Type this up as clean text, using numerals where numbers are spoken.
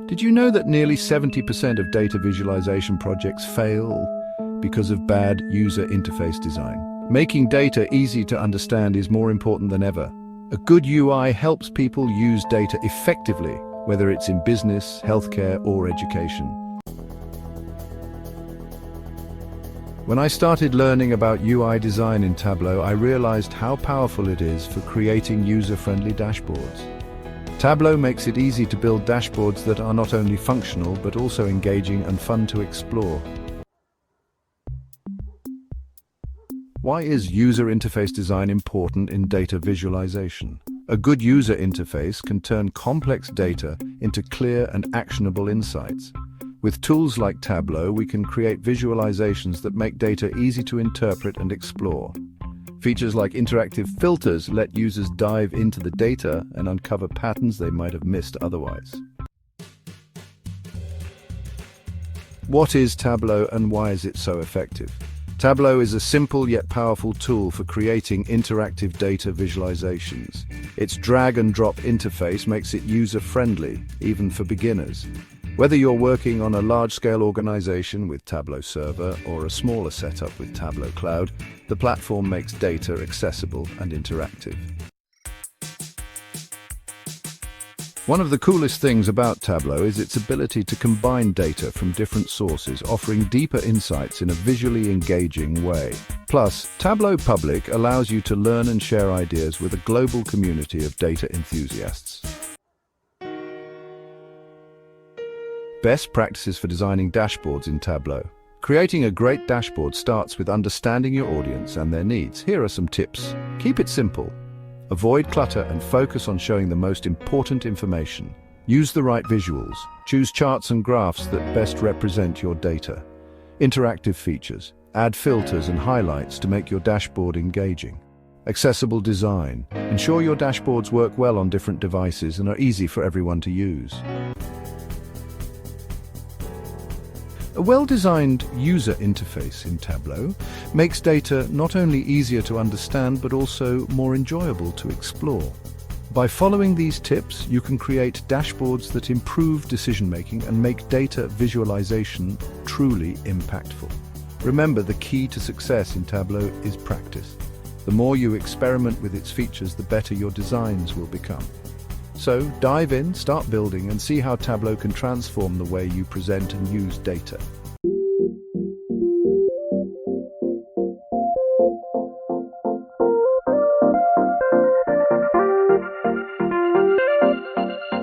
Did you know that nearly 70% of data visualization projects fail because of bad user interface design? Making data easy to understand is more important than ever. A good UI helps people use data effectively, whether it's in business, healthcare, or education. When I started learning about UI design in Tableau, I realized how powerful it is for creating user-friendly dashboards. Tableau makes it easy to build dashboards that are not only functional, but also engaging and fun to explore. Why is user interface design important in data visualization? A good user interface can turn complex data into clear and actionable insights. With tools like Tableau, we can create visualizations that make data easy to interpret and explore. Features like interactive filters let users dive into the data and uncover patterns they might have missed otherwise. What is Tableau and why is it so effective? Tableau is a simple yet powerful tool for creating interactive data visualizations. Its drag-and-drop interface makes it user-friendly, even for beginners. Whether you're working on a large-scale organization with Tableau Server or a smaller setup with Tableau Cloud, the platform makes data accessible and interactive. One of the coolest things about Tableau is its ability to combine data from different sources, offering deeper insights in a visually engaging way. Plus, Tableau Public allows you to learn and share ideas with a global community of data enthusiasts. Best practices for designing dashboards in Tableau. Creating a great dashboard starts with understanding your audience and their needs. Here are some tips. Keep it simple. Avoid clutter and focus on showing the most important information. Use the right visuals. Choose charts and graphs that best represent your data. Interactive features. Add filters and highlights to make your dashboard engaging. Accessible design. Ensure your dashboards work well on different devices and are easy for everyone to use. A well-designed user interface in Tableau makes data not only easier to understand but also more enjoyable to explore. By following these tips, you can create dashboards that improve decision-making and make data visualization truly impactful. Remember, the key to success in Tableau is practice. The more you experiment with its features, the better your designs will become. So, dive in, start building, and see how Tableau can transform the way you present and use data.